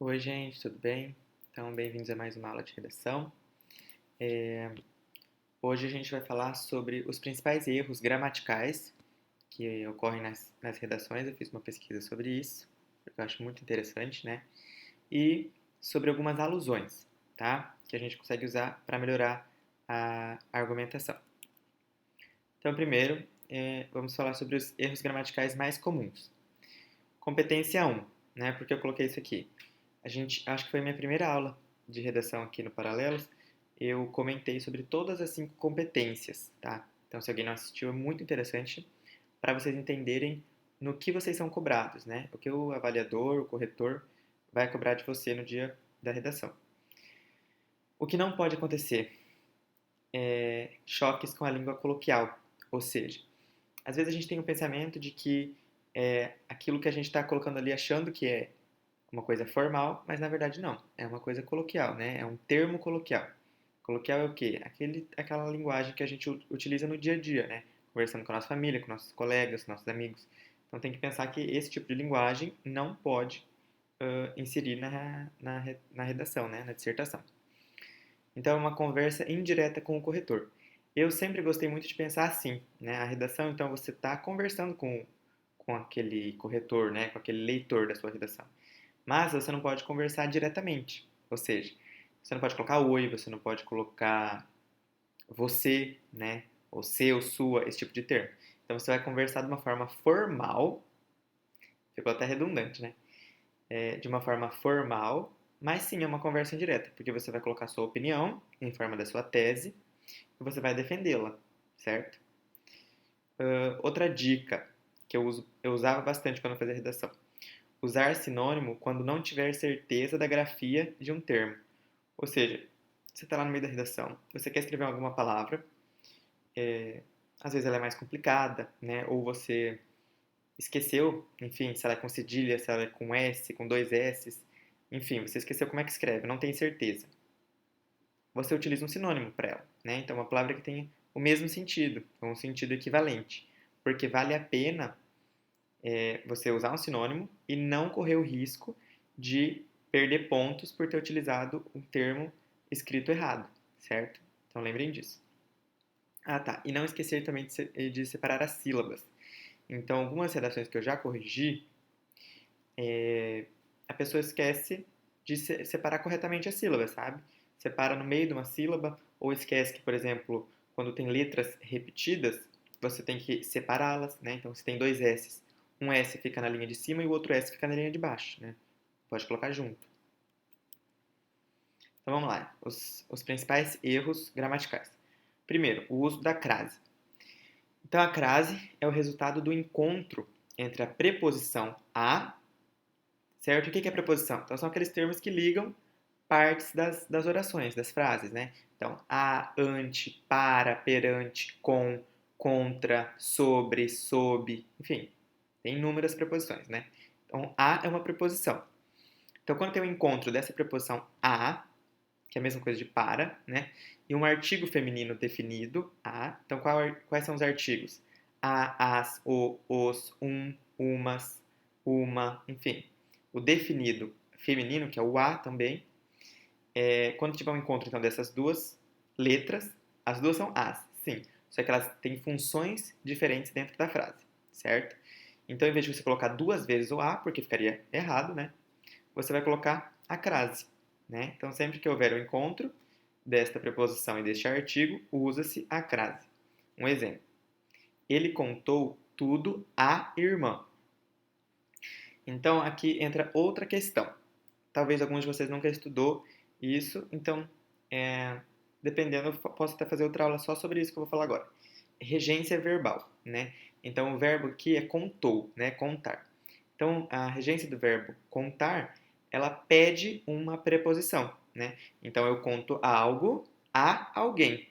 Oi, gente, tudo bem? Então, bem-vindos a mais uma aula de redação. Hoje a gente vai falar sobre os principais erros gramaticais que ocorrem nas redações. Eu fiz uma pesquisa sobre isso, porque eu acho muito interessante, né? E sobre algumas alusões, tá? Que a gente consegue usar para melhorar a argumentação. Então, primeiro, vamos falar sobre os erros gramaticais mais comuns. Competência 1, né? Porque eu coloquei isso aqui. Acho que foi a minha primeira aula de redação aqui no Paralelos. Eu comentei sobre todas as 5 competências, tá? Então, se alguém não assistiu, é muito interessante para vocês entenderem no que vocês são cobrados, né? O que o avaliador, o corretor, vai cobrar de você no dia da redação. O que não pode acontecer é choques com a língua coloquial, ou seja, às vezes a gente tem um pensamento de que aquilo que a gente está colocando ali achando que é uma coisa formal, mas na verdade não. É uma coisa coloquial, né? É um termo coloquial. Coloquial é o quê? Aquela linguagem que a gente utiliza no dia a dia, né? Conversando com a nossa família, com nossos colegas, nossos amigos. Então tem que pensar que esse tipo de linguagem não pode inserir na redação, né? Na dissertação. Então é uma conversa indireta com o corretor. Eu sempre gostei muito de pensar assim, né? A redação, então você está conversando com aquele corretor, né? Com aquele leitor da sua redação. Mas você não pode conversar diretamente. Ou seja, você não pode colocar oi, você não pode colocar você, né? Ou seu, sua, esse tipo de termo. Então você vai conversar de uma forma formal, ficou até redundante, né? De uma forma formal, mas sim é uma conversa indireta, porque você vai colocar sua opinião em forma da sua tese e você vai defendê-la, certo? Outra dica que eu usava bastante quando eu fazia redação: usar sinônimo quando não tiver certeza da grafia de um termo. Ou seja, você está lá no meio da redação, você quer escrever alguma palavra, é, às vezes ela é mais complicada, né? Ou você esqueceu, enfim, se ela é com cedilha, se ela é com S, com dois S's, enfim, você esqueceu como é que escreve, não tem certeza. Você utiliza um sinônimo para ela, né? Então, uma palavra que tenha o mesmo sentido, ou um sentido equivalente, porque vale a pena você usar um sinônimo e não correr o risco de perder pontos por ter utilizado um termo escrito errado, certo? Então lembrem disso. Ah, tá. E não esquecer também de separar as sílabas. Então, algumas redações que eu já corrigi, a pessoa esquece de separar corretamente as sílabas, sabe? Separa no meio de uma sílaba, ou esquece que, por exemplo, quando tem letras repetidas, você tem que separá-las, né? Então, se tem dois S's, um S fica na linha de cima e o outro S fica na linha de baixo, né? Pode colocar junto. Então, vamos lá. Os principais erros gramaticais. Primeiro, o uso da crase. Então, a crase é o resultado do encontro entre a preposição a, certo? O que é preposição? Então, são aqueles termos que ligam partes das orações, das frases, né? Então, a, ante, para, perante, com, contra, sobre, sob, enfim, tem inúmeras preposições, né? Então, a é uma preposição. Então, quando tem o encontro dessa preposição a, que é a mesma coisa de para, né? E um artigo feminino definido, a. Então, quais são os artigos? A, as, o, os, umas, uma, enfim. O definido feminino, que é o a também, quando tiver um encontro então dessas duas letras, as duas são as, sim. Só que elas têm funções diferentes dentro da frase, certo? Então, em vez de você colocar duas vezes o a, porque ficaria errado, né? Você vai colocar a crase, né? Então, sempre que houver o encontro desta preposição e deste artigo, usa-se a crase. Um exemplo: ele contou tudo à irmã. Então, aqui entra outra questão. Talvez alguns de vocês nunca estudou isso, então, é, dependendo, eu posso até fazer outra aula só sobre isso que eu vou falar agora. Regência verbal, né? Então, o verbo aqui é contou, né? Contar. Então, a regência do verbo contar, ela pede uma preposição, né? Então, eu conto algo a alguém,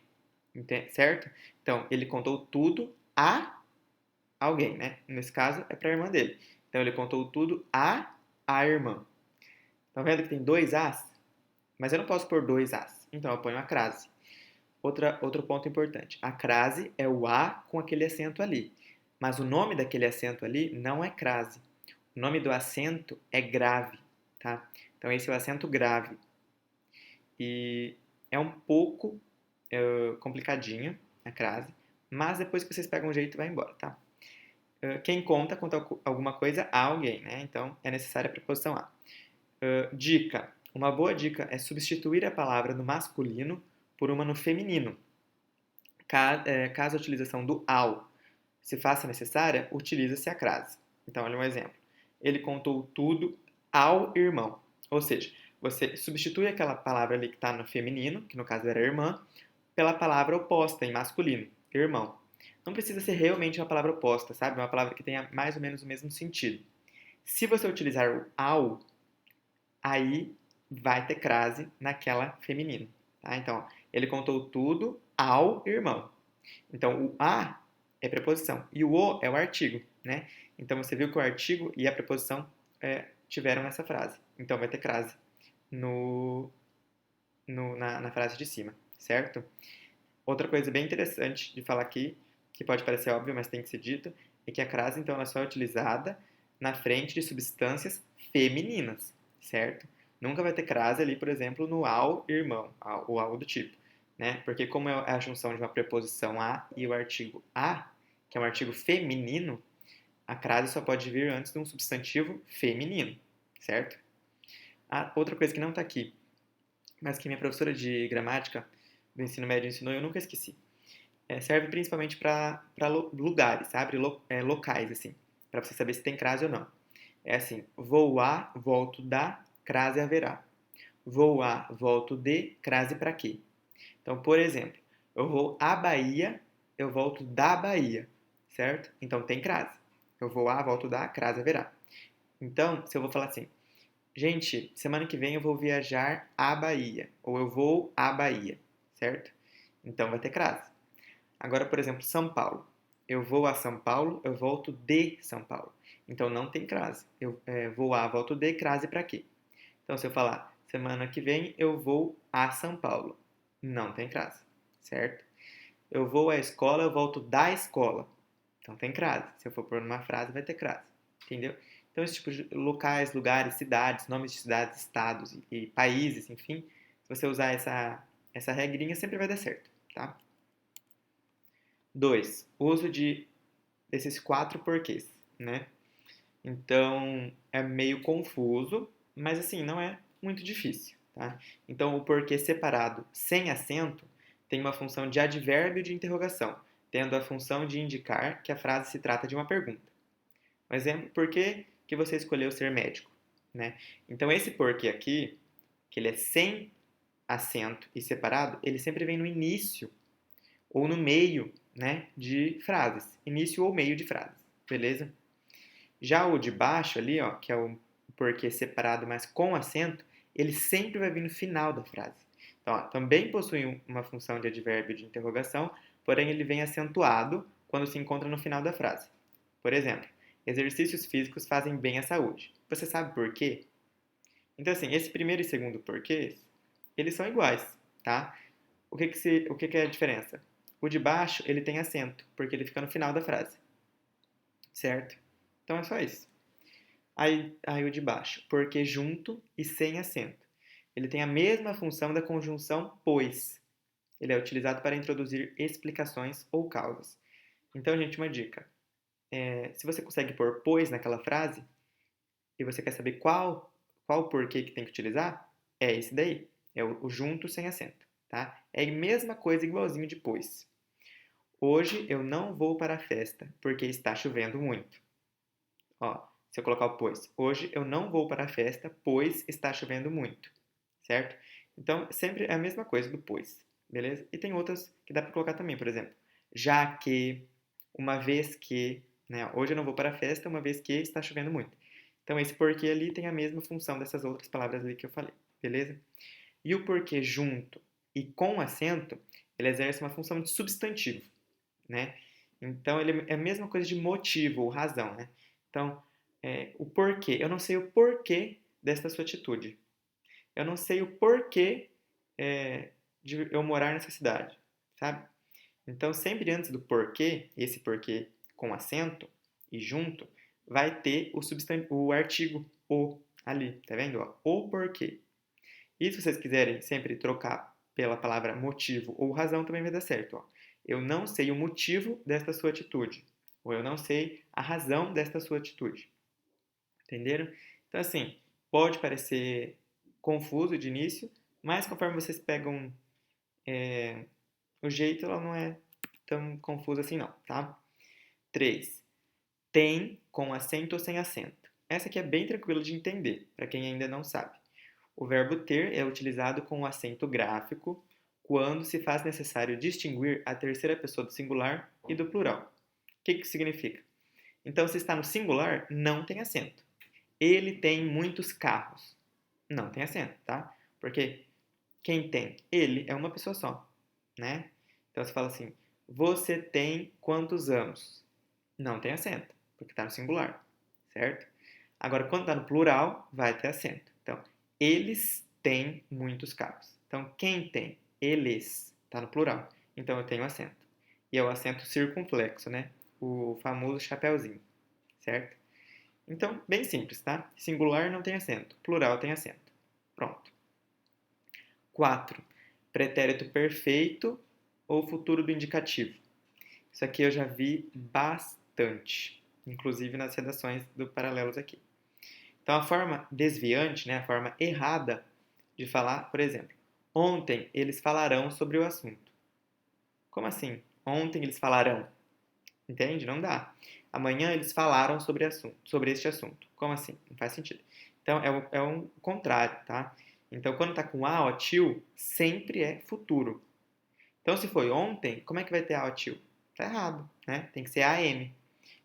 certo? Então, ele contou tudo a alguém, né? Nesse caso, é para a irmã dele. Então, ele contou tudo a irmã. Tá vendo que tem dois as? Mas eu não posso pôr dois as. Então, eu ponho a crase. Outro ponto importante. A crase é o a com aquele acento ali. Mas o nome daquele acento ali não é crase. O nome do acento é grave, tá? Então, esse é o acento grave. E é um pouco complicadinho a crase, mas depois que vocês pegam o jeito, vai embora, tá? Quem conta alguma coisa a alguém, né? Então, é necessária a preposição a. Dica. Uma boa dica é substituir a palavra no masculino por uma no feminino. Caso a utilização do ao se faça necessária, utiliza-se a crase. Então, olha um exemplo. Ele contou tudo ao irmão. Ou seja, você substitui aquela palavra ali que está no feminino, que no caso era irmã, pela palavra oposta em masculino, irmão. Não precisa ser realmente uma palavra oposta, sabe? Uma palavra que tenha mais ou menos o mesmo sentido. Se você utilizar o ao, aí vai ter crase naquela feminina. Tá? Então, ele contou tudo ao irmão. Então, o a é preposição e o é o artigo, né? Então, você viu que o artigo e a preposição tiveram essa frase. Então, vai ter crase na frase de cima, certo? Outra coisa bem interessante de falar aqui, que pode parecer óbvio, mas tem que ser dito, é que a crase, então, ela só é utilizada na frente de substâncias femininas, certo? Nunca vai ter crase ali, por exemplo, no ao irmão, ou algo do tipo, né? Porque como é a junção de uma preposição a e o artigo a, que é um artigo feminino, a crase só pode vir antes de um substantivo feminino, certo? Outra coisa que não está aqui, mas que minha professora de gramática do ensino médio ensinou e eu nunca esqueci. Serve principalmente para lugares, sabe? Locais, assim, para você saber se tem crase ou não. É assim, vou a, volto da, crase haverá. Vou a, volto de, crase para quê? Então, por exemplo, eu vou à Bahia, eu volto da Bahia, certo? Então tem crase. Eu vou a, volto da, crase haverá. Então, se eu vou falar assim, gente, semana que vem eu vou viajar à Bahia, ou eu vou à Bahia, certo? Então vai ter crase. Agora, por exemplo, São Paulo. Eu vou a São Paulo, eu volto de São Paulo. Então não tem crase. Eu vou a, volto de, crase para quê? Então se eu falar semana que vem eu vou a São Paulo, não tem crase, certo? Eu vou à escola, eu volto da escola. Então tem crase. Se eu for pôr numa frase, vai ter crase. Entendeu? Então, esse tipo de locais, lugares, cidades, nomes de cidades, estados e países, enfim, se você usar essa regrinha, sempre vai dar certo, tá? 2. Uso desses 4 porquês, né? Então, é meio confuso, mas assim, não é muito difícil, tá? Então, o porquê separado sem acento tem uma função de advérbio de interrogação, tendo a função de indicar que a frase se trata de uma pergunta. Um exemplo, por que você escolheu ser médico? Né? Então, esse porquê aqui, que ele é sem acento e separado, ele sempre vem no início ou no meio, né, de frases. Início ou meio de frases, beleza? Já o de baixo ali, ó, que é o porquê separado, mas com acento, ele sempre vai vir no final da frase. Então, ó, também possui uma função de advérbio de interrogação, porém ele vem acentuado quando se encontra no final da frase. Por exemplo, exercícios físicos fazem bem à saúde. Você sabe por quê? Então, assim, esse primeiro e segundo porquês, eles são iguais, tá? O que é a diferença? O de baixo, ele tem acento, porque ele fica no final da frase, certo? Então é só isso. Aí o de baixo, porque junto e sem acento. Ele tem a mesma função da conjunção pois. Ele é utilizado para introduzir explicações ou causas. Então, gente, uma dica. Se você consegue pôr pois naquela frase, e você quer saber qual porquê que tem que utilizar, é esse daí. É o junto sem acento, tá? É a mesma coisa, igualzinho de pois. Hoje eu não vou para a festa, porque está chovendo muito. Ó, se eu colocar o pois. Hoje eu não vou para a festa, pois está chovendo muito. Certo? Então, sempre é a mesma coisa do pois. Beleza? E tem outras que dá para colocar também, por exemplo. Já que, uma vez que, né? Hoje eu não vou para a festa, uma vez que está chovendo muito. Então, esse porquê ali tem a mesma função dessas outras palavras ali que eu falei. Beleza? E o porquê junto e com acento, ele exerce uma função de substantivo, né? Então, ele é a mesma coisa de motivo ou razão, né? Então, o porquê. Eu não sei o porquê desta sua atitude. Eu não sei o porquê de eu morar nessa cidade, sabe? Então, sempre antes do porquê, esse porquê com acento e junto, vai ter o artigo o Ali, tá vendo? Ó, o porquê. E se vocês quiserem sempre trocar pela palavra motivo ou razão, também vai dar certo. Ó. Eu não sei o motivo desta sua atitude. Ou eu não sei a razão desta sua atitude. Entenderam? Então, assim, pode parecer confuso de início, mas conforme vocês pegam o jeito, ela não é tão confusa assim não, tá? 3. Tem com acento ou sem acento. Essa aqui é bem tranquila de entender, para quem ainda não sabe. O verbo ter é utilizado com o acento gráfico quando se faz necessário distinguir a terceira pessoa do singular e do plural. O que isso significa? Então, se está no singular, não tem acento. Ele tem muitos carros. Não tem acento, tá? Porque quem tem? Ele é uma pessoa só, né? Então, você fala assim, você tem quantos anos? Não tem acento, porque está no singular, certo? Agora, quando está no plural, vai ter acento. Então, eles têm muitos carros. Então, quem tem? Eles. Está no plural. Então, eu tenho acento. E é o acento circunflexo, né? O famoso chapéuzinho, certo? Então, bem simples, tá? Singular não tem acento, plural tem acento. Pronto. 4. Pretérito perfeito ou futuro do indicativo. Isso aqui eu já vi bastante, inclusive nas redações do Paralelos aqui. Então, a forma desviante, né, a forma errada de falar, por exemplo, ontem eles falarão sobre o assunto. Como assim? Ontem eles falarão. Entende? Não dá. Amanhã eles falaram sobre este assunto. Como assim? Não faz sentido. Então, é um contrário, tá? Então, quando está com a, ó, til, sempre é futuro. Então, se foi ontem, como é que vai ter a, ó, til? Tá errado, né? Tem que ser am.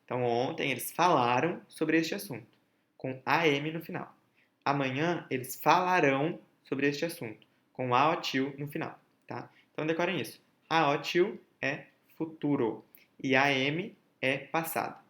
Então, ontem eles falaram sobre este assunto, com am no final. Amanhã eles falarão sobre este assunto, com a, ó, til no final, tá? Então, decorem isso. A, ó, til é futuro e am é passado.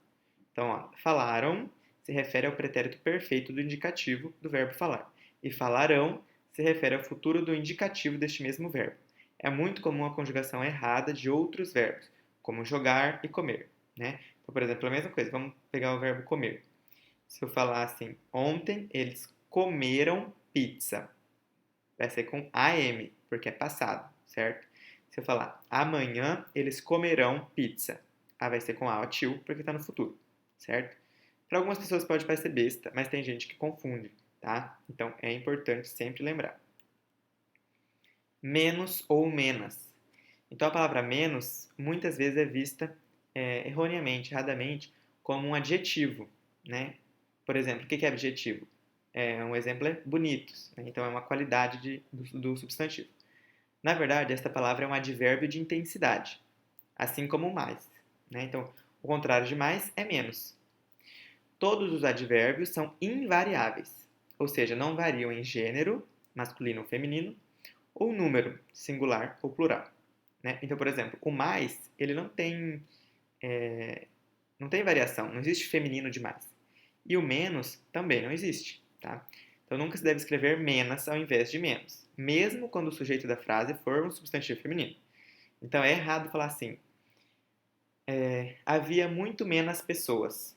Então, ó, falaram se refere ao pretérito perfeito do indicativo do verbo falar. E falarão se refere ao futuro do indicativo deste mesmo verbo. É muito comum a conjugação errada de outros verbos, como jogar e comer, né? Então, por exemplo, a mesma coisa, vamos pegar o verbo comer. Se eu falar assim, ontem eles comeram pizza, vai ser com am, porque é passado, certo? Se eu falar amanhã eles comerão pizza, vai ser com a til, porque está no futuro, certo? Para algumas pessoas pode parecer besta, mas tem gente que confunde, tá? Então é importante sempre lembrar. Menos ou menos. Então a palavra menos muitas vezes é vista erroneamente, erradamente, como um adjetivo, né? Por exemplo, o que é adjetivo? Um exemplo é bonitos, né? Então é uma qualidade do substantivo. Na verdade, esta palavra é um advérbio de intensidade, assim como mais, né? Então, o contrário de mais é menos. Todos os advérbios são invariáveis, ou seja, não variam em gênero, masculino ou feminino, ou número, singular ou plural, né? Então, por exemplo, o mais, ele não tem variação, não existe feminino de mais. E o menos também não existe, tá? Então, nunca se deve escrever menos ao invés de menos, mesmo quando o sujeito da frase for um substantivo feminino. Então, é errado falar assim, havia muito menos pessoas.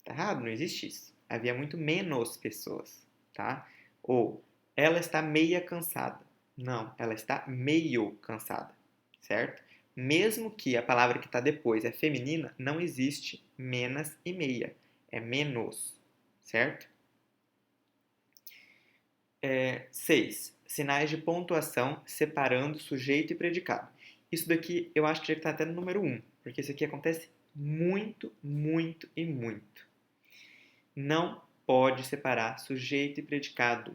Tá errado, não existe isso. Havia muito menos pessoas, tá? Ou, ela está meia cansada. Não, ela está meio cansada, certo? Mesmo que a palavra que está depois é feminina, não existe menos e meia. É menos, certo? 6. Sinais de pontuação separando sujeito e predicado. Isso daqui eu acho que já está até no número 1, porque isso aqui acontece muito, muito e muito. Não pode separar sujeito e predicado.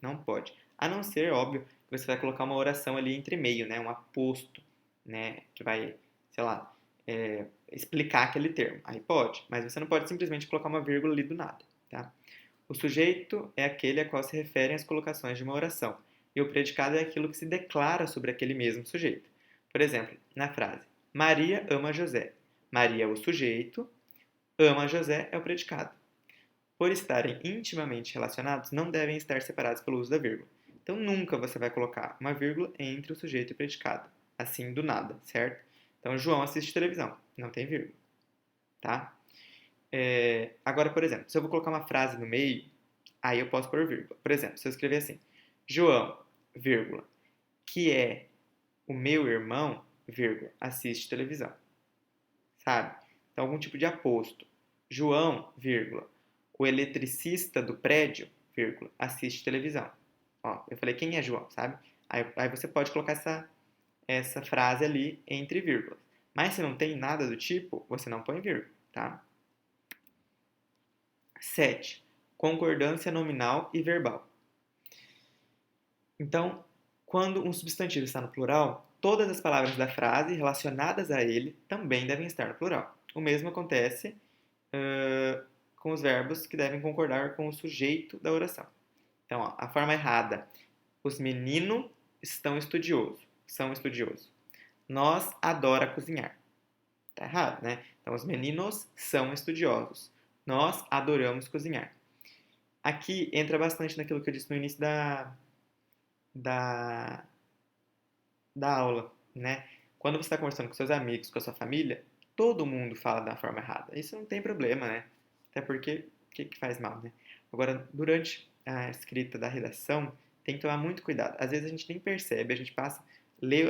Não pode. A não ser, óbvio, que você vai colocar uma oração ali entre meio, né? Um aposto, né? Que vai, sei lá, explicar aquele termo. Aí pode, mas você não pode simplesmente colocar uma vírgula ali do nada, tá? O sujeito é aquele a qual se referem as colocações de uma oração, e o predicado é aquilo que se declara sobre aquele mesmo sujeito. Por exemplo, na frase Maria ama José. Maria é o sujeito, ama José é o predicado. Por estarem intimamente relacionados, não devem estar separados pelo uso da vírgula. Então nunca você vai colocar uma vírgula entre o sujeito e o predicado, assim do nada, certo? Então João assiste televisão, não tem vírgula, tá? Agora, por exemplo, se eu vou colocar uma frase no meio, Aí eu posso pôr vírgula. Por exemplo, se eu escrever assim, João, vírgula, que é o meu irmão, vírgula, assiste televisão. Sabe? Então, algum tipo de aposto. João, vírgula, o eletricista do prédio, vírgula, assiste televisão. Ó, eu falei quem é João, sabe? Aí você pode colocar essa frase ali entre vírgulas. Mas se não tem nada do tipo, você não põe vírgula, tá? 7. Concordância nominal e verbal. Então, quando um substantivo está no plural, todas as palavras da frase relacionadas a ele também devem estar no plural. O mesmo acontece com os verbos que devem concordar com o sujeito da oração. Então, ó, a forma errada. Os meninos são estudiosos. Nós adora cozinhar. Tá errado, né? Então, os meninos são estudiosos. Nós adoramos cozinhar. Aqui entra bastante naquilo que eu disse no início da, da aula, né? Quando você está conversando com seus amigos, com a sua família, todo mundo fala da forma errada. Isso não tem problema, né? Até porque, o que faz mal, né? Agora, durante a escrita da redação, tem que tomar muito cuidado. Às vezes a gente nem percebe, a gente lê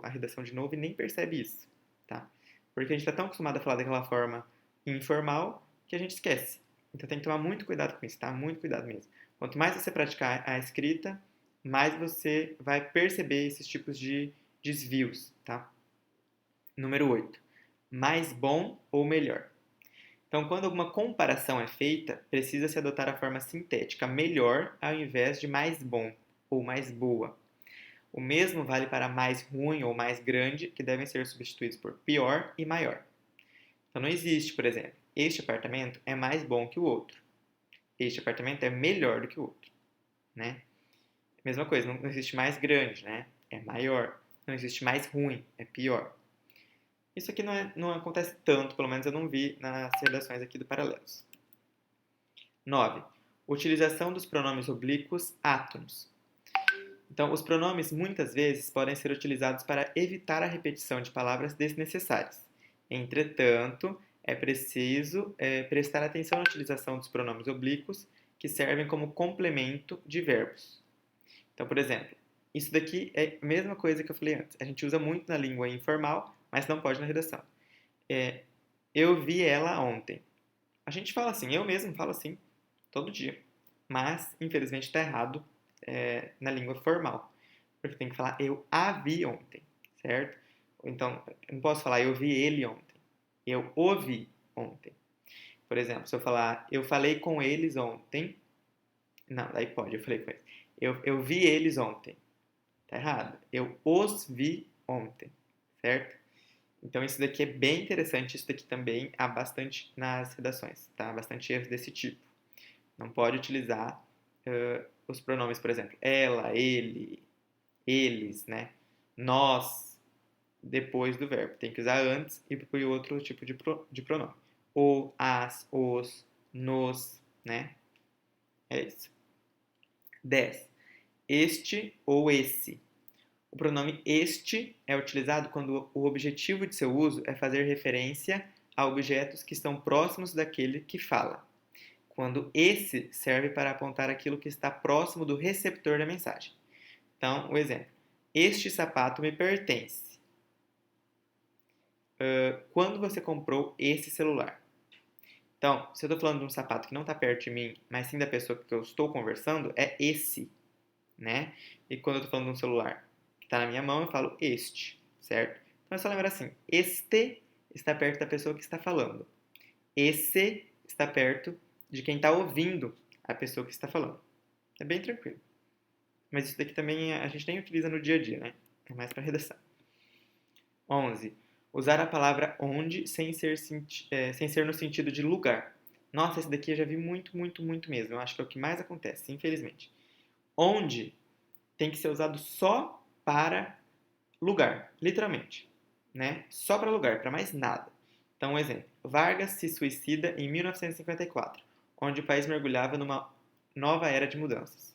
a redação de novo e nem percebe isso, tá? Porque a gente está tão acostumado a falar daquela forma informal que a gente esquece. Então tem que tomar muito cuidado com isso, tá? Muito cuidado mesmo. Quanto mais você praticar a escrita, mais você vai perceber esses tipos de desvios, tá? Número 8. Mais bom ou melhor. Então, quando alguma comparação é feita, precisa-se adotar a forma sintética melhor ao invés de mais bom ou mais boa. O mesmo vale para mais ruim ou mais grande, que devem ser substituídos por pior e maior. Então, não existe, por exemplo, este apartamento é mais bom que o outro. Este apartamento é melhor do que o outro, né? Mesma coisa, não existe mais grande, né? É maior. Não existe mais ruim, é pior. Isso aqui não acontece tanto, pelo menos eu não vi nas redações aqui do Paralelos. 9. Utilização dos pronomes oblíquos átonos. Então, os pronomes muitas vezes podem ser utilizados para evitar a repetição de palavras desnecessárias. Entretanto, é preciso prestar atenção na utilização dos pronomes oblíquos, que servem como complemento de verbos. Então, por exemplo, isso daqui é a mesma coisa que eu falei antes. A gente usa muito na língua informal, mas não pode na redação. Eu vi ela ontem. A gente fala assim, eu mesmo falo assim, todo dia. Mas, infelizmente, está errado na língua formal. Porque tem que falar eu a vi ontem, certo? Então, eu não posso falar eu vi ele ontem. Eu o vi ontem. Por exemplo, se eu falar eu falei com eles ontem. Não, daí pode, eu falei com eles. Eu vi eles ontem. Tá errado. Eu os vi ontem, certo? Então isso daqui é bem interessante, isso daqui também há bastante nas redações, tá? Bastante erros desse tipo. Não pode utilizar os pronomes, por exemplo, ela, ele, eles, né? Nós, depois do verbo. Tem que usar antes e depois outro tipo de pronome. O, as, os, nos, né? É isso. 10. Este ou esse. O pronome este é utilizado quando o objetivo de seu uso é fazer referência a objetos que estão próximos daquele que fala. Quando esse serve para apontar aquilo que está próximo do receptor da mensagem. Então, o exemplo. Este sapato me pertence. Quando você comprou esse celular? Então, se eu estou falando de um sapato que não está perto de mim, mas sim da pessoa que eu estou conversando, é esse, né? E quando eu estou falando de um celular que está na minha mão, eu falo este, certo? Então é só lembrar assim, este está perto da pessoa que está falando. Esse está perto de quem está ouvindo a pessoa que está falando. É bem tranquilo. Mas isso daqui também a gente nem utiliza no dia a dia, né? É mais para redação. 11. Usar a palavra onde sem ser no sentido de lugar. Nossa, esse daqui eu já vi muito, muito, muito mesmo. Eu acho que é o que mais acontece, infelizmente. Onde tem que ser usado só para lugar, literalmente, né? Só para lugar, para mais nada. Então, um exemplo. Vargas se suicida em 1954, onde o país mergulhava numa nova era de mudanças.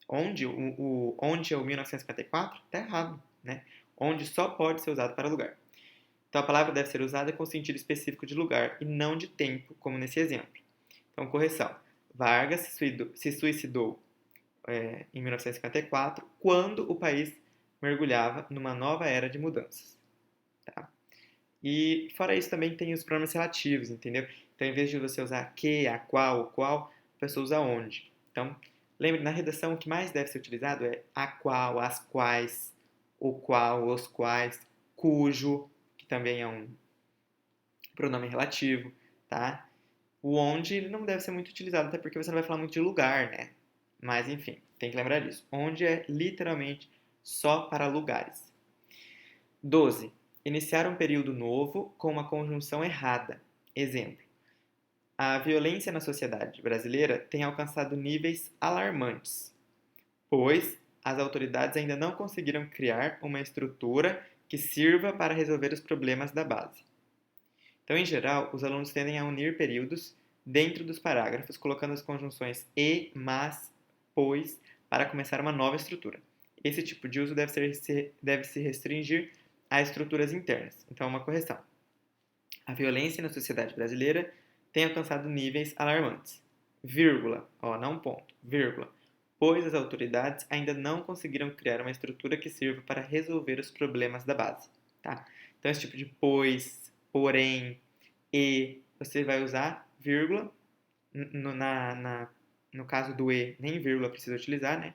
Onde onde é o 1954? Está errado, né? Onde só pode ser usado para lugar. Então, a palavra deve ser usada com sentido específico de lugar e não de tempo, como nesse exemplo. Então, correção. Vargas se suicidou em 1954, quando o país mergulhava numa nova era de mudanças. Tá? E fora isso também tem os pronomes relativos, entendeu? Então, em vez de você usar que, a qual, o qual, a pessoa usa onde. Então, lembre, na redação o que mais deve ser utilizado é a qual, as quais, o qual, os quais, cujo, que também é um pronome relativo, tá? O onde ele não deve ser muito utilizado, até porque você não vai falar muito de lugar, né? Mas enfim, tem que lembrar disso. Onde é literalmente só para lugares. 12. Iniciar um período novo com uma conjunção errada. Exemplo: a violência na sociedade brasileira tem alcançado níveis alarmantes, pois as autoridades ainda não conseguiram criar uma estrutura que sirva para resolver os problemas da base. Então, em geral, os alunos tendem a unir períodos dentro dos parágrafos, colocando as conjunções e, mas, pois, para começar uma nova estrutura. Esse tipo de uso deve se restringir a estruturas internas. Então, uma correção. A violência na sociedade brasileira tem alcançado níveis alarmantes. Vírgula, não ponto, vírgula, pois as autoridades ainda não conseguiram criar uma estrutura que sirva para resolver os problemas da base. Tá? Então, esse tipo de pois, porém, e, você vai usar vírgula. No caso do e, nem vírgula precisa utilizar, né?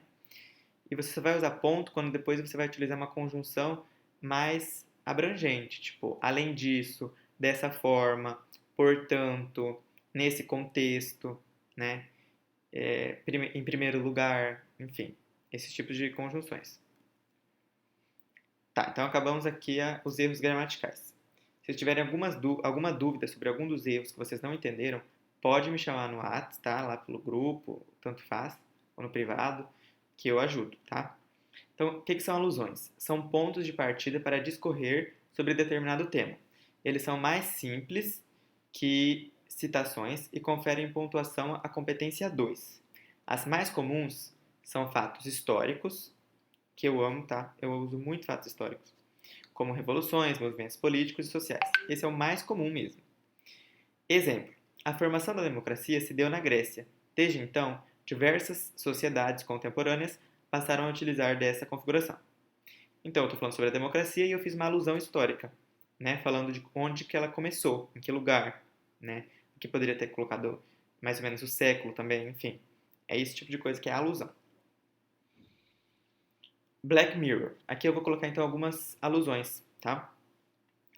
E você só vai usar ponto quando depois você vai utilizar uma conjunção mais abrangente, tipo, além disso, dessa forma, portanto, nesse contexto, né? Em primeiro lugar, enfim, esses tipos de conjunções. Tá, então acabamos aqui os erros gramaticais. Se tiverem alguma dúvida sobre algum dos erros que vocês não entenderam, pode me chamar no WhatsApp, tá? Lá pelo grupo, tanto faz, ou no privado, que eu ajudo, tá? Então, o que são alusões? São pontos de partida para discorrer sobre determinado tema. Eles são mais simples que citações e conferem pontuação à competência 2. As mais comuns são fatos históricos, que eu amo, tá? Eu uso muito fatos históricos, como revoluções, movimentos políticos e sociais. Esse é o mais comum mesmo. Exemplo: a formação da democracia se deu na Grécia. Desde então, diversas sociedades contemporâneas passaram a utilizar dessa configuração. Então, eu estou falando sobre a democracia e eu fiz uma alusão histórica, né? Falando de onde que ela começou, em que lugar, né? Que poderia ter colocado mais ou menos o século também, enfim. É esse tipo de coisa que é a alusão. Black Mirror. Aqui eu vou colocar então algumas alusões, tá?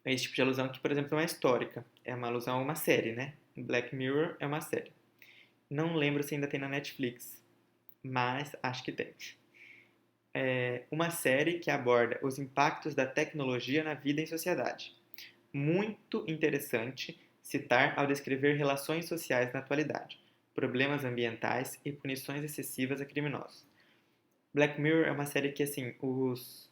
É esse tipo de alusão que, por exemplo, não é histórica. É uma alusão a uma série, né? Black Mirror é uma série. Não lembro se ainda tem na Netflix, mas acho que tem. É uma série que aborda os impactos da tecnologia na vida em sociedade. Muito interessante citar ao descrever relações sociais na atualidade, problemas ambientais e punições excessivas a criminosos. Black Mirror é uma série que, assim, os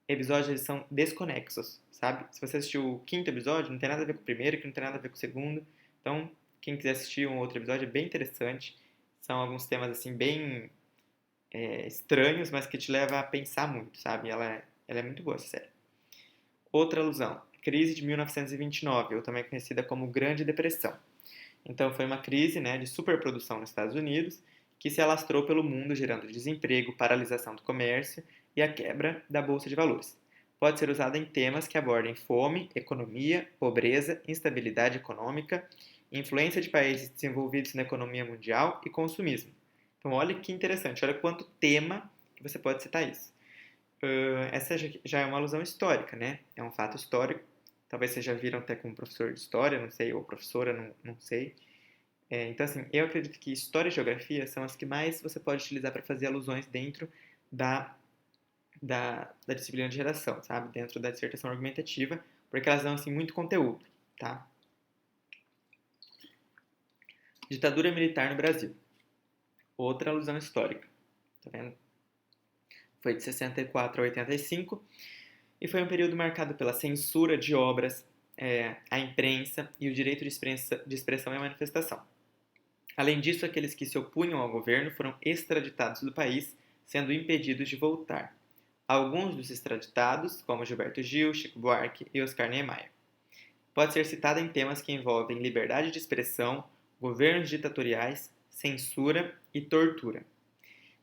episódios eles são desconexos, sabe? Se você assistiu o quinto episódio, não tem nada a ver com o primeiro, que não tem nada a ver com o segundo. Então, quem quiser assistir um outro episódio é bem interessante. São alguns temas, assim, bem estranhos, mas que te leva a pensar muito, sabe? Ela é muito boa, essa série. Outra alusão, crise de 1929, ou também conhecida como Grande Depressão. Então, foi uma crise, né, de superprodução nos Estados Unidos que se alastrou pelo mundo, gerando desemprego, paralisação do comércio e a quebra da bolsa de valores. Pode ser usada em temas que abordem fome, economia, pobreza, instabilidade econômica, influência de países desenvolvidos na economia mundial e consumismo. Então, olha que interessante, olha quanto tema que você pode citar isso. Essa já é uma alusão histórica, né? É um fato histórico. Talvez vocês já viram até com um professor de história, não sei, ou professora, não sei. Então, assim, eu acredito que história e geografia são as que mais você pode utilizar para fazer alusões dentro da, da disciplina de redação, sabe? Dentro da dissertação argumentativa, porque elas dão, assim, muito conteúdo, tá? Ditadura militar no Brasil. Outra alusão histórica, tá vendo? Foi de 64 a 85 e foi um período marcado pela censura de obras, a imprensa e o direito de expressão e manifestação. Além disso, aqueles que se opunham ao governo foram extraditados do país, sendo impedidos de voltar. Alguns dos extraditados, como Gilberto Gil, Chico Buarque e Oscar Niemeyer. Pode ser citada em temas que envolvem liberdade de expressão, governos ditatoriais, censura e tortura.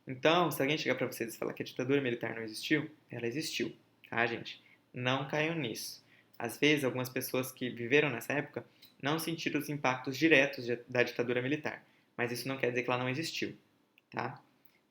Então, se alguém chegar para vocês e falar que a ditadura militar não existiu, ela existiu, tá, gente? Não caiam nisso. Às vezes, algumas pessoas que viveram nessa época não sentiram os impactos diretos da ditadura militar, mas isso não quer dizer que ela não existiu, tá?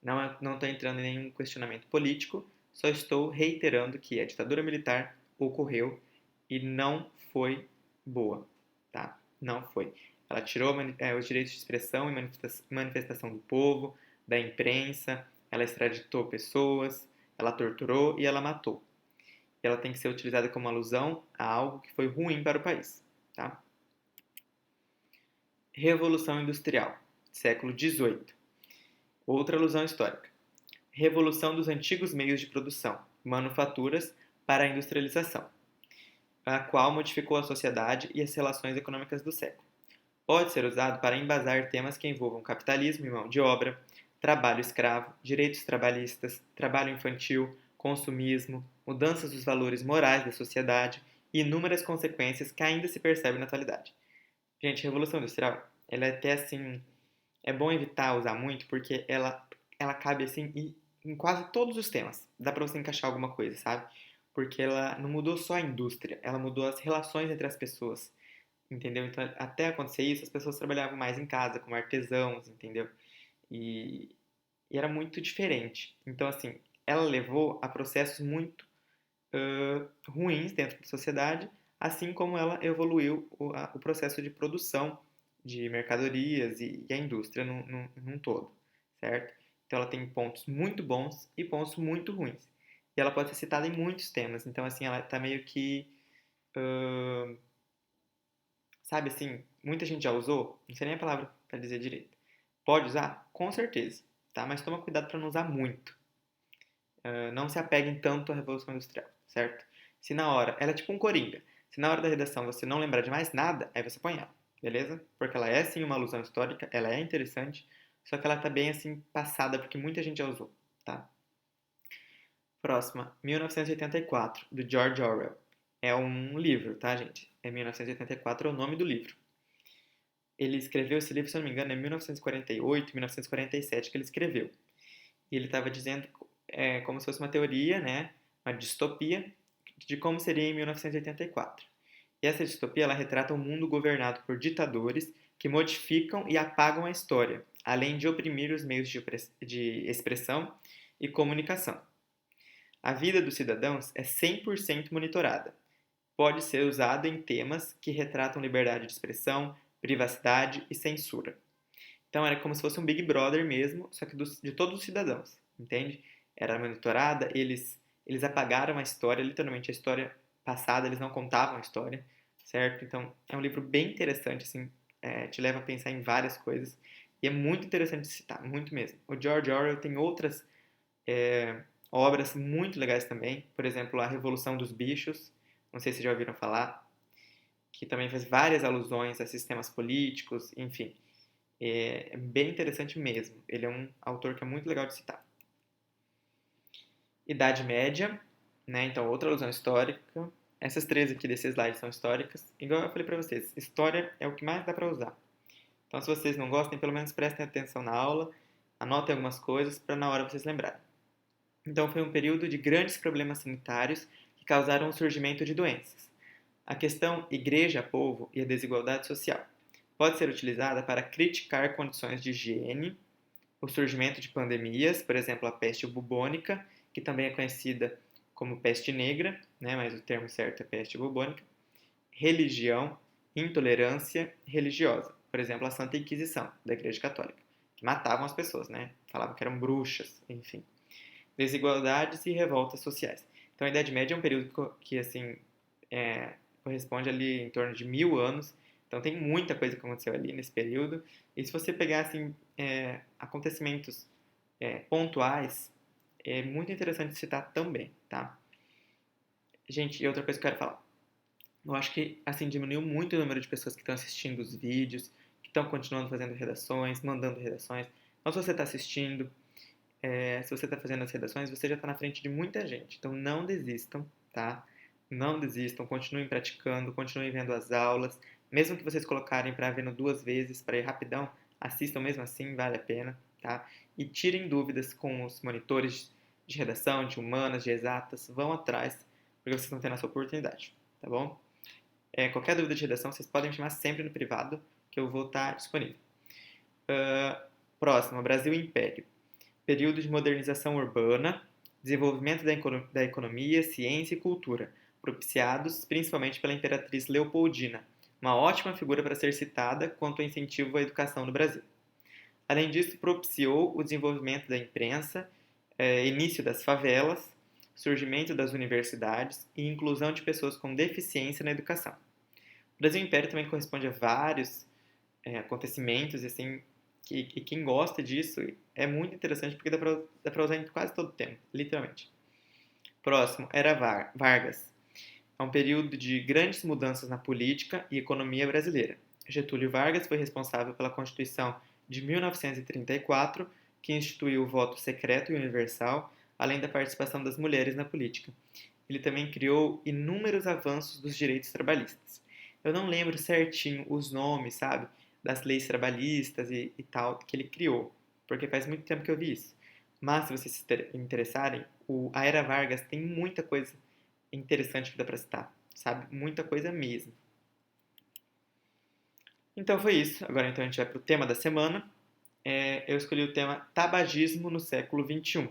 Não estou entrando em nenhum questionamento político, só estou reiterando que a ditadura militar ocorreu e não foi boa, tá? Não foi. Ela tirou os direitos de expressão e manifestação do povo, da imprensa, ela extraditou pessoas, ela torturou e ela matou. E ela tem que ser utilizada como alusão a algo que foi ruim para o país, tá? Revolução Industrial, século XVIII. Outra alusão histórica. Revolução dos antigos meios de produção, manufaturas, para a industrialização, a qual modificou a sociedade e as relações econômicas do século. Pode ser usado para embasar temas que envolvam capitalismo e mão de obra, trabalho escravo, direitos trabalhistas, trabalho infantil, consumismo, mudanças dos valores morais da sociedade e inúmeras consequências que ainda se percebem na atualidade. Gente, Revolução Industrial, ela é até assim, é bom evitar usar muito porque ela cabe assim em quase todos os temas. Dá pra você encaixar alguma coisa, sabe? Porque ela não mudou só a indústria, ela mudou as relações entre as pessoas, entendeu? Então, até acontecer isso, as pessoas trabalhavam mais em casa, como artesãos, entendeu? E, e era muito diferente. Então, assim, ela levou a processos muito ruins dentro da sociedade, assim como ela evoluiu o processo de produção de mercadorias e a indústria num todo, certo? Então ela tem pontos muito bons e pontos muito ruins. E ela pode ser citada em muitos temas. Então, assim, ela está meio que, uh, sabe assim, muita gente já usou, não sei nem a palavra para dizer direito. Pode usar? Com certeza, tá? Mas toma cuidado para não usar muito. Não se apeguem tanto à Revolução Industrial, certo? Se na hora, ela é tipo um coringa. Se na hora da redação você não lembrar de mais nada, aí você põe ela, beleza? Porque ela é sim uma alusão histórica, ela é interessante, só que ela tá bem assim passada porque muita gente já usou, tá? Próxima, 1984, do George Orwell. É um livro, tá, gente? É 1984 é o nome do livro. Ele escreveu esse livro, se eu não me engano, é 1948, 1947 que ele escreveu. E ele estava dizendo como se fosse uma teoria, né, uma distopia de como seria em 1984. E essa distopia ela retrata um mundo governado por ditadores que modificam e apagam a história, além de oprimir os meios de expressão e comunicação. A vida dos cidadãos é 100% monitorada. Pode ser usada em temas que retratam liberdade de expressão, privacidade e censura. Então era como se fosse um Big Brother mesmo, só que de todos os cidadãos, entende? Era monitorada, eles apagaram a história, literalmente a história passada, eles não contavam a história, certo? Então é um livro bem interessante, assim, te leva a pensar em várias coisas e é muito interessante de citar, muito mesmo. O George Orwell tem outras obras muito legais também, por exemplo, A Revolução dos Bichos, não sei se já ouviram falar, que também faz várias alusões a sistemas políticos, enfim. É bem interessante mesmo. Ele é um autor que é muito legal de citar. Idade Média, né? Então, outra alusão histórica. Essas três aqui desse slide são históricas. Igual eu falei para vocês, história é o que mais dá para usar. Então, se vocês não gostem, pelo menos prestem atenção na aula, anotem algumas coisas para na hora vocês lembrarem. Então, foi um período de grandes problemas sanitários que causaram o surgimento de doenças. A questão igreja-povo e a desigualdade social pode ser utilizada para criticar condições de higiene, o surgimento de pandemias, por exemplo, a peste bubônica, que também é conhecida como peste negra, né, mas o termo certo é peste bubônica, religião, intolerância religiosa, por exemplo, a Santa Inquisição da Igreja Católica, que matavam as pessoas, né, falavam que eram bruxas, enfim, desigualdades e revoltas sociais. Então, a Idade Média é um período que assim, corresponde ali em torno de 1000 anos. Então tem muita coisa que aconteceu ali nesse período. E se você pegar assim, acontecimentos pontuais, é muito interessante citar também, tá? Gente, e outra coisa que eu quero falar. Eu acho que assim diminuiu muito o número de pessoas que estão assistindo os vídeos, que estão continuando fazendo redações, mandando redações. Então se você está assistindo, se você está fazendo as redações, você já está na frente de muita gente. Então não desistam, tá? Não desistam, continuem praticando, continuem vendo as aulas. Mesmo que vocês colocarem para vendo 2 vezes, para ir rapidão, assistam mesmo assim, vale a pena, tá? E tirem dúvidas com os monitores de redação, de humanas, de exatas, vão atrás, porque vocês estão tendo essa oportunidade, tá bom? Qualquer dúvida de redação, vocês podem me chamar sempre no privado, que eu vou estar disponível. Próximo, Brasil e Império. Período de modernização urbana, desenvolvimento da economia, ciência e cultura, propiciados principalmente pela imperatriz Leopoldina, uma ótima figura para ser citada quanto ao incentivo à educação no Brasil. Além disso, propiciou o desenvolvimento da imprensa, início das favelas, surgimento das universidades e inclusão de pessoas com deficiência na educação. O Brasil Império também corresponde a vários acontecimentos assim, que quem gosta disso é muito interessante porque dá para usar em quase todo o tempo, literalmente. Próximo, Era Vargas. É um período de grandes mudanças na política e economia brasileira. Getúlio Vargas foi responsável pela Constituição de 1934, que instituiu o voto secreto e universal, além da participação das mulheres na política. Ele também criou inúmeros avanços dos direitos trabalhistas. Eu não lembro certinho os nomes, sabe, das leis trabalhistas e tal que ele criou, porque faz muito tempo que eu vi isso. Mas, se vocês se interessarem, a Era Vargas tem muita coisa interessante que dá pra citar, sabe? Muita coisa mesmo. Então foi isso. Agora então a gente vai pro tema da semana. Eu escolhi o tema tabagismo no século XXI.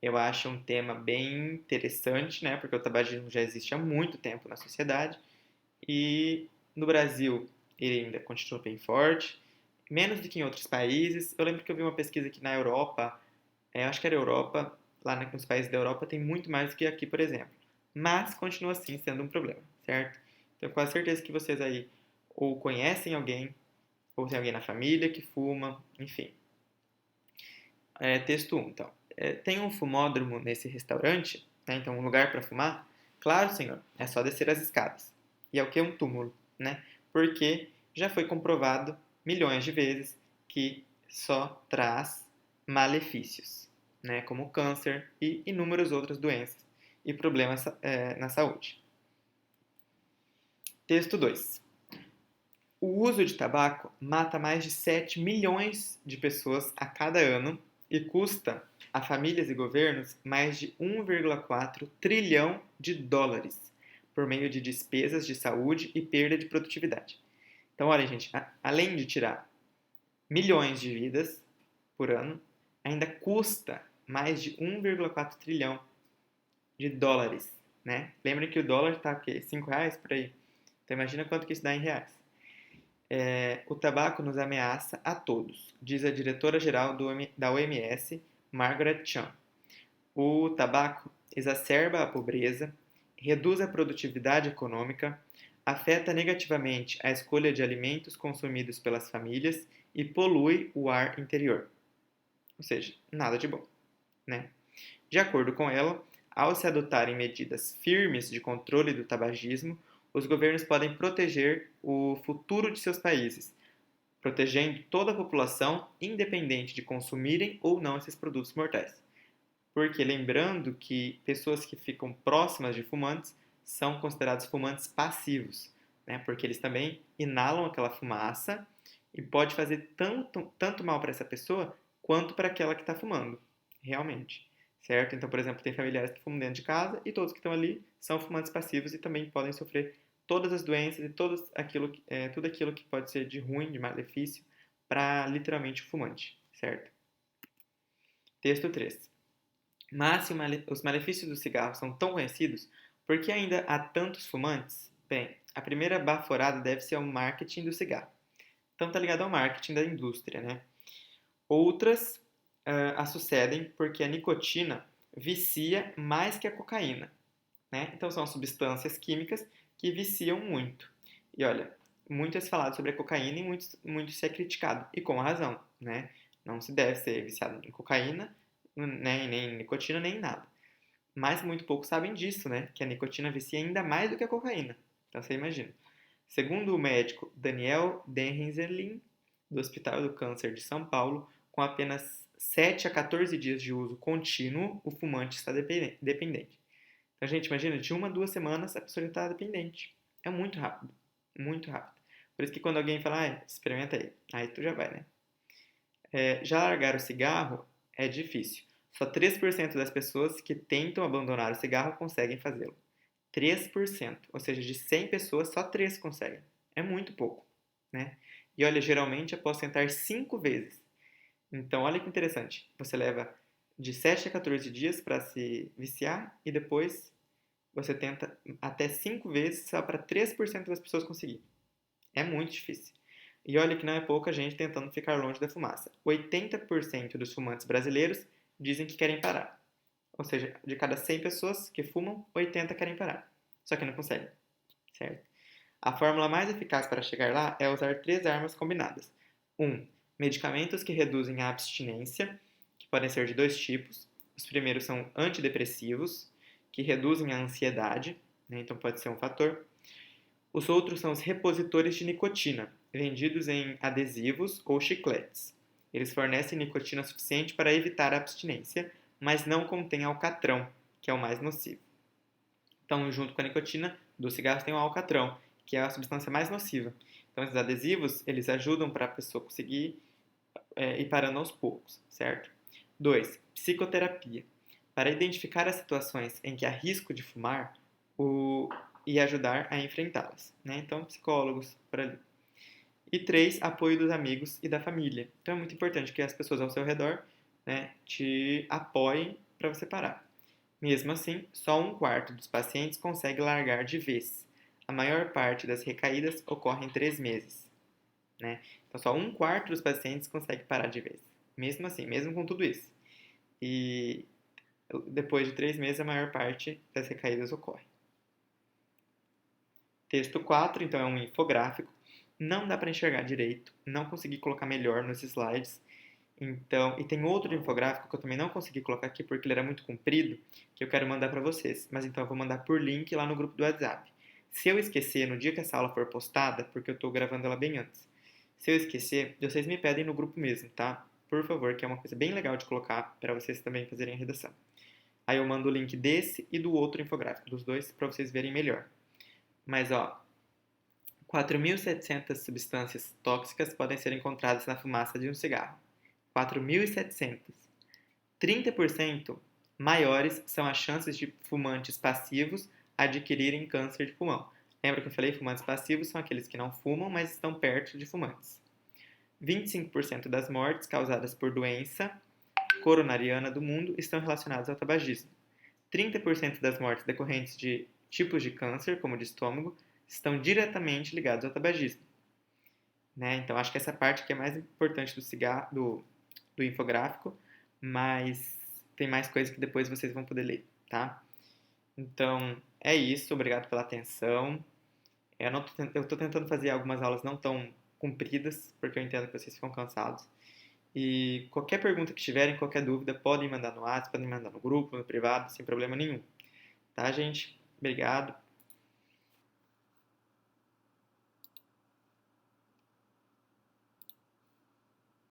Eu acho um tema bem interessante, né? Porque o tabagismo já existe há muito tempo na sociedade e no Brasil ele ainda continua bem forte, menos do que em outros países. Eu lembro que eu vi uma pesquisa aqui na Europa, acho que era Europa, lá nos países da Europa tem muito mais do que aqui, por exemplo. Mas continua assim sendo um problema, certo? Tenho quase certeza que vocês aí ou conhecem alguém, ou tem alguém na família que fuma, enfim. Texto 1, então. Tem um fumódromo nesse restaurante, né? Então um lugar para fumar? Claro, senhor, é só descer as escadas. E é o que? Um túmulo, né? Porque já foi comprovado milhões de vezes que só traz malefícios, né? Como câncer e inúmeras outras doenças e problemas na saúde. Texto 2. O uso de tabaco mata mais de 7 milhões de pessoas a cada ano e custa a famílias e governos mais de 1,4 trilhão de dólares por meio de despesas de saúde e perda de produtividade. Então, olha, gente, além de tirar milhões de vidas por ano, ainda custa mais de 1,4 trilhão de dólares, né? Lembrem que o dólar está o quê? 5 reais por aí. Então, imagina quanto que isso dá em reais. O tabaco nos ameaça a todos, diz a diretora-geral da OMS, Margaret Chan. O tabaco exacerba a pobreza, reduz a produtividade econômica, afeta negativamente a escolha de alimentos consumidos pelas famílias e polui o ar interior. Ou seja, nada de bom, né? De acordo com ela, ao se adotarem medidas firmes de controle do tabagismo, os governos podem proteger o futuro de seus países, protegendo toda a população, independente de consumirem ou não esses produtos mortais. Porque lembrando que pessoas que ficam próximas de fumantes são considerados fumantes passivos, né? Porque eles também inalam aquela fumaça e pode fazer tanto mal para essa pessoa quanto para aquela que está fumando, realmente. Certo? Então, por exemplo, tem familiares que fumam dentro de casa e todos que estão ali são fumantes passivos e também podem sofrer todas as doenças e tudo aquilo que pode ser de ruim, de malefício, para literalmente o fumante, certo? Texto 3. Mas se os malefícios do cigarro são tão conhecidos, por que ainda há tantos fumantes? Bem, a primeira baforada deve ser ao marketing do cigarro. Então está ligado ao marketing da indústria, né? Outras a sucedem porque a nicotina vicia mais que a cocaína, né? Então são substâncias químicas que viciam muito. E olha, muito é falado sobre a cocaína e muito se é criticado, e com razão, né? Não se deve ser viciado em cocaína, né? Nem em nicotina, nem em nada. Mas muito poucos sabem disso, né? Que a nicotina vicia ainda mais do que a cocaína. Então você imagina. Segundo o médico Daniel Denrizelin, do Hospital do Câncer de São Paulo, com apenas 7 a 14 dias de uso contínuo, o fumante está dependente. Então, gente, imagina, de 1 a 2 semanas a pessoa já está dependente. É muito rápido, muito rápido. Por isso que quando alguém fala, experimenta aí tu já vai, né? Já largar o cigarro é difícil. Só 3% das pessoas que tentam abandonar o cigarro conseguem fazê-lo. 3%, ou seja, de 100 pessoas, só 3 conseguem. É muito pouco, né? E olha, geralmente após tentar 5 vezes. Então, olha que interessante. Você leva de 7 a 14 dias para se viciar e depois você tenta até 5 vezes só para 3% das pessoas conseguir. É muito difícil. E olha que não é pouca gente tentando ficar longe da fumaça. 80% dos fumantes brasileiros dizem que querem parar. Ou seja, de cada 100 pessoas que fumam, 80 querem parar. Só que não conseguem, certo? A fórmula mais eficaz para chegar lá é usar 3 armas combinadas. 1. Medicamentos que reduzem a abstinência, que podem ser de 2 tipos. Os primeiros são antidepressivos, que reduzem a ansiedade, né? Então pode ser um fator. Os outros são os repositores de nicotina, vendidos em adesivos ou chicletes. Eles fornecem nicotina suficiente para evitar a abstinência, mas não contêm alcatrão, que é o mais nocivo. Então, junto com a nicotina dos cigarros tem o alcatrão, que é a substância mais nociva. Então, esses adesivos, eles ajudam para a pessoa conseguir ir parando aos poucos, certo? 2. Psicoterapia. Para identificar as situações em que há risco de fumar e ajudar a enfrentá-las. Né? Então, psicólogos por ali. E 3. Apoio dos amigos e da família. Então, é muito importante que as pessoas ao seu redor, né, te apoiem para você parar. Mesmo assim, só um quarto dos pacientes consegue largar de vez. A maior parte das recaídas ocorre em 3 meses. Né? Então, só um quarto dos pacientes consegue parar de vez. Mesmo assim, mesmo com tudo isso. E depois de 3 meses, a maior parte das recaídas ocorre. Texto 4, então, é um infográfico. Não dá para enxergar direito, não consegui colocar melhor nos slides. Então, e tem outro infográfico que eu também não consegui colocar aqui porque ele era muito comprido, que eu quero mandar para vocês. Mas então eu vou mandar por link lá no grupo do WhatsApp. Se eu esquecer no dia que essa aula for postada, porque eu estou gravando ela bem antes, se eu esquecer, vocês me pedem no grupo mesmo, tá? Por favor, que é uma coisa bem legal de colocar para vocês também fazerem a redação. Aí eu mando o link desse e do outro infográfico, dos dois, para vocês verem melhor. Mas ó, 4.700 substâncias tóxicas podem ser encontradas na fumaça de um cigarro. 4.700. 30% maiores são as chances de fumantes passivos adquirirem câncer de pulmão. Lembra que eu falei? Fumantes passivos são aqueles que não fumam, mas estão perto de fumantes. 25% das mortes causadas por doença coronariana do mundo estão relacionadas ao tabagismo. 30% das mortes decorrentes de tipos de câncer, como de estômago, estão diretamente ligados ao tabagismo. Né? Então, acho que essa parte que é mais importante do cigarro, do infográfico, mas tem mais coisas que depois vocês vão poder ler, tá? Então, é isso. Obrigado pela atenção. Eu tô tentando fazer algumas aulas não tão compridas, porque eu entendo que vocês ficam cansados. E qualquer pergunta que tiverem, qualquer dúvida, podem mandar no WhatsApp, podem mandar no grupo, no privado, sem problema nenhum. Tá, gente? Obrigado.